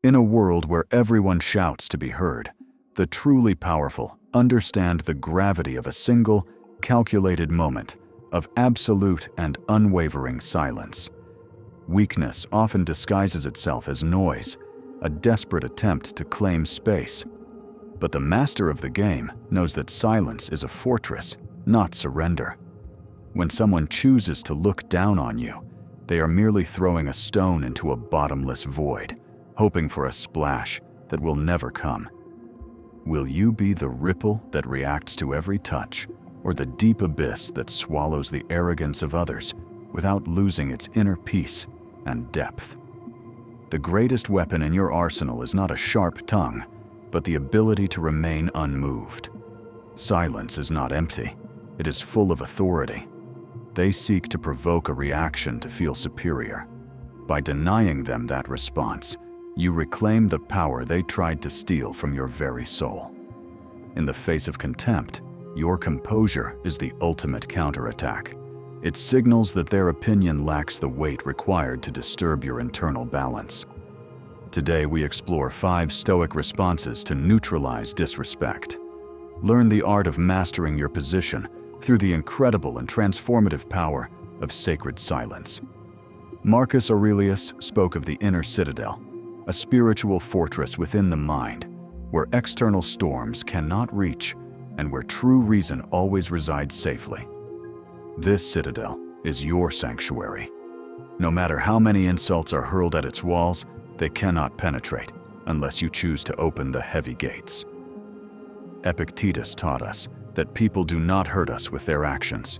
In a world where everyone shouts to be heard, the truly powerful understand the gravity of a single, calculated moment of absolute and unwavering silence. Weakness often disguises itself as noise, a desperate attempt to claim space. But the master of the game knows that silence is a fortress, not surrender. When someone chooses to look down on you, they are merely throwing a stone into a bottomless void, hoping for a splash that will never come. Will you be the ripple that reacts to every touch, or the deep abyss that swallows the arrogance of others without losing its inner peace and depth? The greatest weapon in your arsenal is not a sharp tongue, but the ability to remain unmoved. Silence is not empty, it is full of authority. They seek to provoke a reaction to feel superior. By denying them that response, you reclaim the power they tried to steal from your very soul. In the face of contempt, your composure is the ultimate counterattack. It signals that their opinion lacks the weight required to disturb your internal balance. Today we explore 5 Stoic responses to neutralize disrespect. Learn the art of mastering your position through the incredible and transformative power of sacred silence. Marcus Aurelius spoke of the Inner Citadel, a spiritual fortress within the mind, where external storms cannot reach and where true reason always resides safely. This citadel is your sanctuary. No matter how many insults are hurled at its walls, they cannot penetrate unless you choose to open the heavy gates. Epictetus taught us that people do not hurt us with their actions,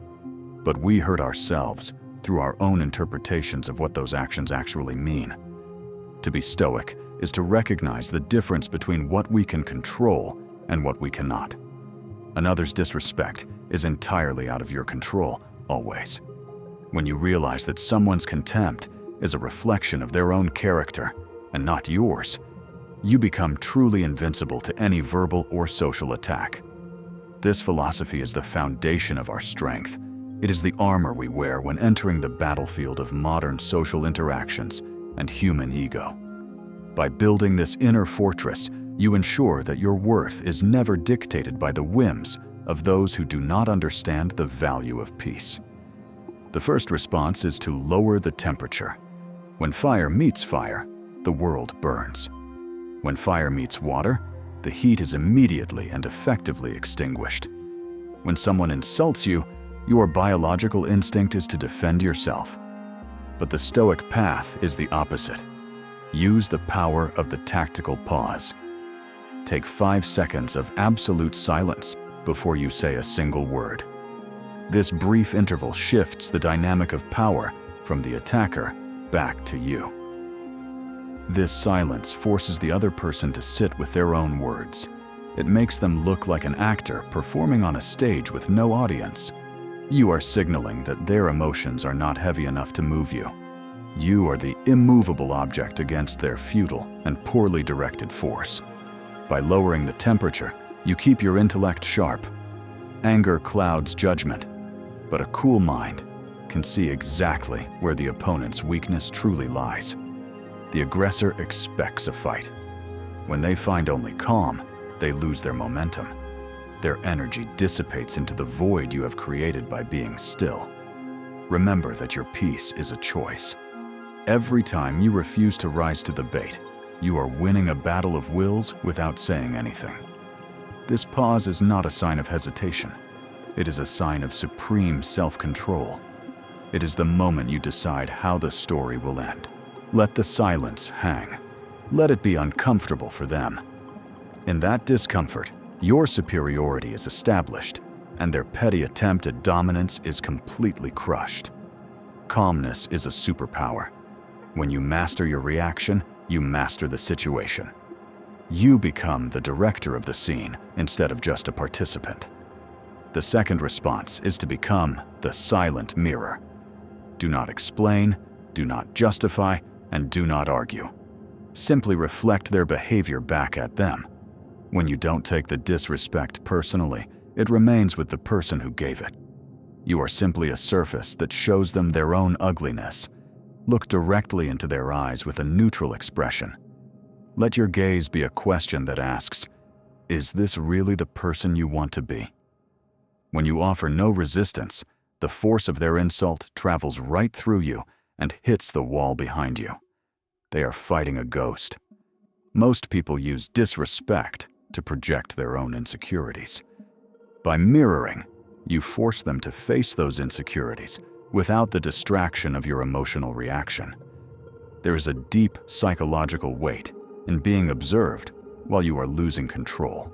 but we hurt ourselves through our own interpretations of what those actions actually mean. To be Stoic is to recognize the difference between what we can control and what we cannot. Another's disrespect is entirely out of your control, always. When you realize that someone's contempt is a reflection of their own character and not yours, you become truly invincible to any verbal or social attack. This philosophy is the foundation of our strength. It is the armor we wear when entering the battlefield of modern social interactions and human ego. By building this inner fortress, you ensure that your worth is never dictated by the whims of those who do not understand the value of peace. The first response is to lower the temperature. When fire meets fire, the world burns. When fire meets water, the heat is immediately and effectively extinguished. When someone insults you, your biological instinct is to defend yourself. But the Stoic path is the opposite. Use the power of the tactical pause. Take 5 seconds of absolute silence before you say a single word. This brief interval shifts the dynamic of power from the attacker back to you. This silence forces the other person to sit with their own words. It makes them look like an actor performing on a stage with no audience. You are signaling that their emotions are not heavy enough to move you. You are the immovable object against their futile and poorly directed force. By lowering the temperature, you keep your intellect sharp. Anger clouds judgment, but a cool mind can see exactly where the opponent's weakness truly lies. The aggressor expects a fight. When they find only calm, they lose their momentum. Their energy dissipates into the void you have created by being still. Remember that your peace is a choice. Every time you refuse to rise to the bait, you are winning a battle of wills without saying anything. This pause is not a sign of hesitation. It is a sign of supreme self-control. It is the moment you decide how the story will end. Let the silence hang. Let it be uncomfortable for them. In that discomfort, your superiority is established, and their petty attempt at dominance is completely crushed. Calmness is a superpower. When you master your reaction, you master the situation. You become the director of the scene instead of just a participant. The second response is to become the silent mirror. Do not explain, do not justify, and do not argue. Simply reflect their behavior back at them. When you don't take the disrespect personally, it remains with the person who gave it. You are simply a surface that shows them their own ugliness. Look directly into their eyes with a neutral expression. Let your gaze be a question that asks, is this really the person you want to be? When you offer no resistance, the force of their insult travels right through you and hits the wall behind you. They are fighting a ghost. Most people use disrespect to project their own insecurities. By mirroring, you force them to face those insecurities without the distraction of your emotional reaction. There is a deep psychological weight in being observed while you are losing control.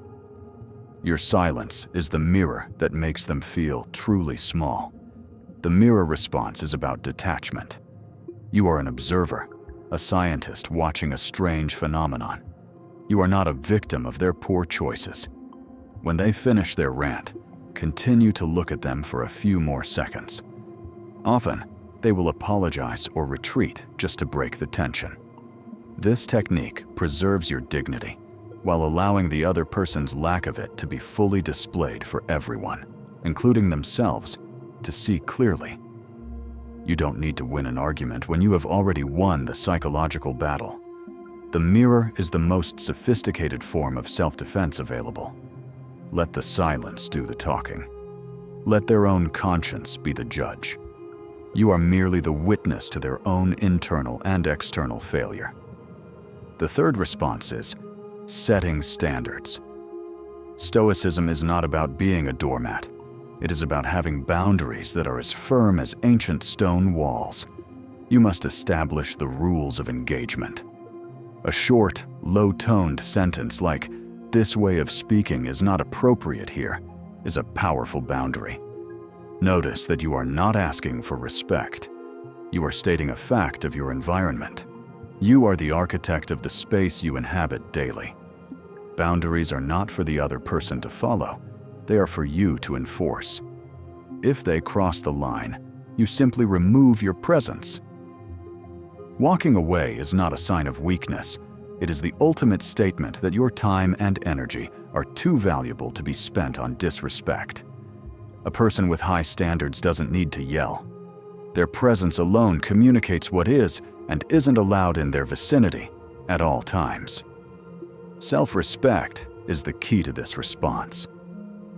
Your silence is the mirror that makes them feel truly small. The mirror response is about detachment. You are an observer, a scientist watching a strange phenomenon. You are not a victim of their poor choices. When they finish their rant, continue to look at them for a few more seconds. Often, they will apologize or retreat just to break the tension. This technique preserves your dignity, while allowing the other person's lack of it to be fully displayed for everyone, including themselves, to see clearly. You don't need to win an argument when you have already won the psychological battle. The mirror is the most sophisticated form of self-defense available. Let the silence do the talking. Let their own conscience be the judge. You are merely the witness to their own internal and external failure. The third response is setting standards. Stoicism is not about being a doormat. It is about having boundaries that are as firm as ancient stone walls. You must establish the rules of engagement. A short, low-toned sentence like, "This way of speaking is not appropriate here," is a powerful boundary. Notice that you are not asking for respect. You are stating a fact of your environment. You are the architect of the space you inhabit daily. Boundaries are not for the other person to follow. They are for you to enforce. If they cross the line, you simply remove your presence. Walking away is not a sign of weakness. It is the ultimate statement that your time and energy are too valuable to be spent on disrespect. A person with high standards doesn't need to yell. Their presence alone communicates what is and isn't allowed in their vicinity at all times. Self-respect is the key to this response.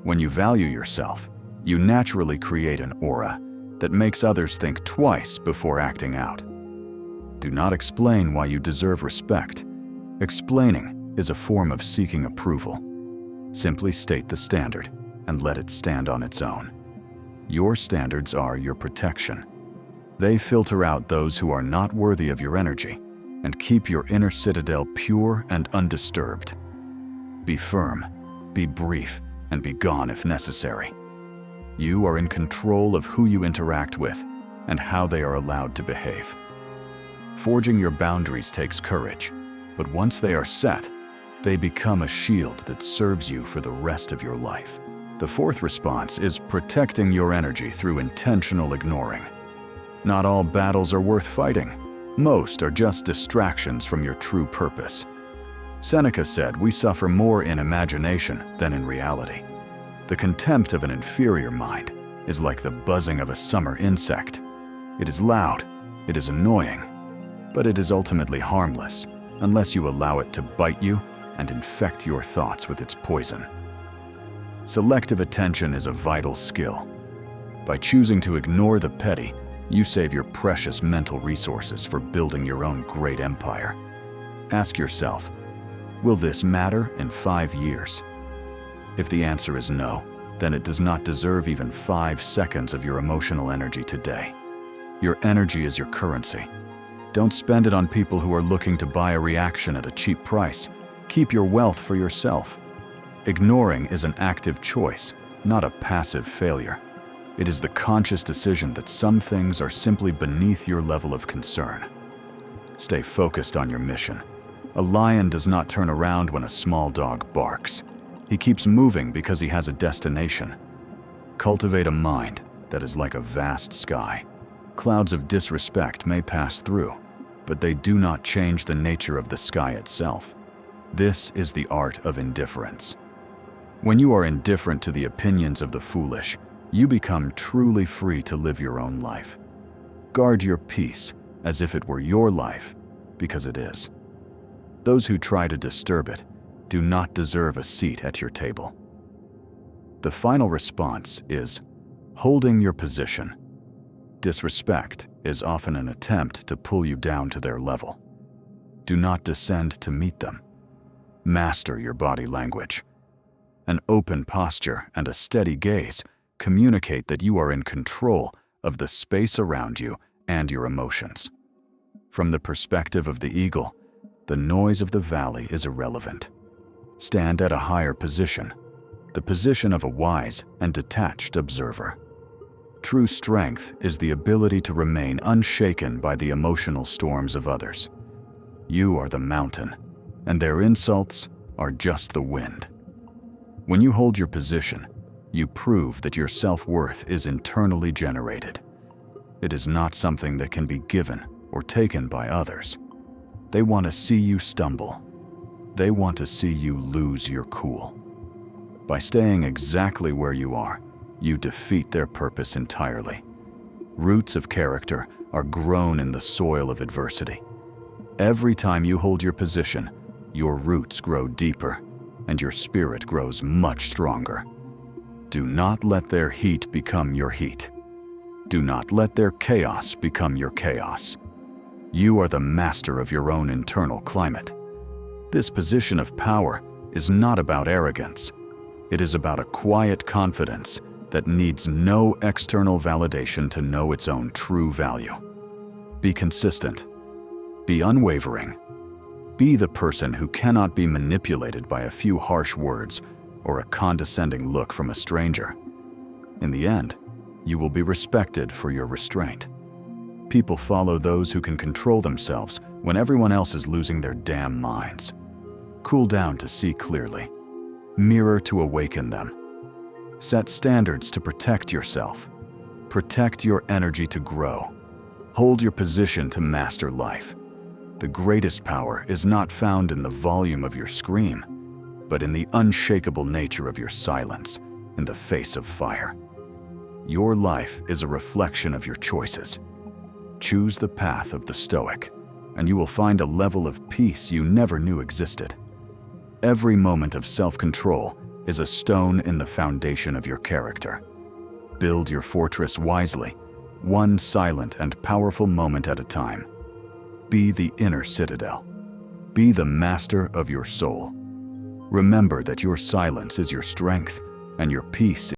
When you value yourself, you naturally create an aura that makes others think twice before acting out. Do not explain why you deserve respect. Explaining is a form of seeking approval. Simply state the standard and let it stand on its own. Your standards are your protection. They filter out those who are not worthy of your energy and keep your inner citadel pure and undisturbed. Be firm, be brief, and be gone if necessary. You are in control of who you interact with and how they are allowed to behave. Forging your boundaries takes courage, but once they are set, they become a shield that serves you for the rest of your life. The fourth response is protecting your energy through intentional ignoring. Not all battles are worth fighting. Most are just distractions from your true purpose. Seneca said we suffer more in imagination than in reality. The contempt of an inferior mind is like the buzzing of a summer insect. It is loud, it is annoying, but it is ultimately harmless unless you allow it to bite you and infect your thoughts with its poison. Selective attention is a vital skill. By choosing to ignore the petty, you save your precious mental resources for building your own great empire. Ask yourself, will this matter in 5 years? If the answer is no, then it does not deserve even 5 seconds of your emotional energy today. Your energy is your currency. Don't spend it on people who are looking to buy a reaction at a cheap price. Keep your wealth for yourself. Ignoring is an active choice, not a passive failure. It is the conscious decision that some things are simply beneath your level of concern. Stay focused on your mission. A lion does not turn around when a small dog barks. He keeps moving because he has a destination. Cultivate a mind that is like a vast sky. Clouds of disrespect may pass through, but they do not change the nature of the sky itself. This is the art of indifference. When you are indifferent to the opinions of the foolish, you become truly free to live your own life. Guard your peace as if it were your life, because it is. Those who try to disturb it do not deserve a seat at your table. The final response is holding your position. Disrespect is often an attempt to pull you down to their level. Do not descend to meet them. Master your body language. An open posture and a steady gaze communicate that you are in control of the space around you and your emotions. From the perspective of the eagle, the noise of the valley is irrelevant. Stand at a higher position, the position of a wise and detached observer. True strength is the ability to remain unshaken by the emotional storms of others. You are the mountain, and their insults are just the wind. When you hold your position, you prove that your self-worth is internally generated. It is not something that can be given or taken by others. They want to see you stumble. They want to see you lose your cool. By staying exactly where you are, you defeat their purpose entirely. Roots of character are grown in the soil of adversity. Every time you hold your position, your roots grow deeper and your spirit grows much stronger. Do not let their heat become your heat. Do not let their chaos become your chaos. You are the master of your own internal climate. This position of power is not about arrogance. It is about a quiet confidence that needs no external validation to know its own true value. Be consistent. Be unwavering. Be the person who cannot be manipulated by a few harsh words or a condescending look from a stranger. In the end, you will be respected for your restraint. People follow those who can control themselves when everyone else is losing their damn minds. Cool down to see clearly. Mirror to awaken them. Set standards to protect yourself. Protect your energy to grow. Hold your position to master life. The greatest power is not found in the volume of your scream, but in the unshakable nature of your silence in the face of fire. Your life is a reflection of your choices. Choose the path of the Stoic, and you will find a level of peace you never knew existed. Every moment of self-control is a stone in the foundation of your character. Build your fortress wisely, one silent and powerful moment at a time. Be the inner citadel. Be the master of your soul. Remember that your silence is your strength, and your peace